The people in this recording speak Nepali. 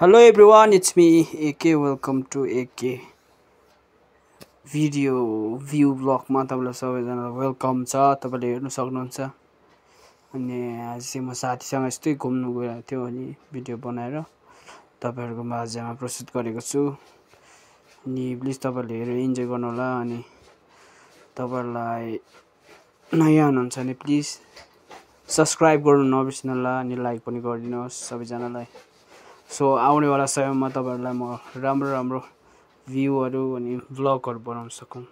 Hello everyone, it's me AK. Welcome to AK video view ब्लगमा तपाईलाई सबैजना वेलकम छ। तपाईले हेर्न सक्नुहुन्छ। अनि आज चाहिँ म साथीसँग यस्तै घुम्नु गएको थियो अनि भिडियो बनाएर तपाईहरुको माझमा प्रस्तुत गरेको छु। अनि प्लिज तपाईले हेरेर इन्जोय गर्नु होला। अनि तपाईहरुलाई नयाँ हुनुहुन्छ भने प्लिज सब्स्क्राइब गर्नु नबिर्सनु होला अनि लाइक पनि गरिदिनुहोस् सबैजनालाई। सो आउनेवाला समयमा तपाईहरुलाई म राम्रो राम्रो भ्यूहरु अनि भ्लगहरु बनाउन सकौं।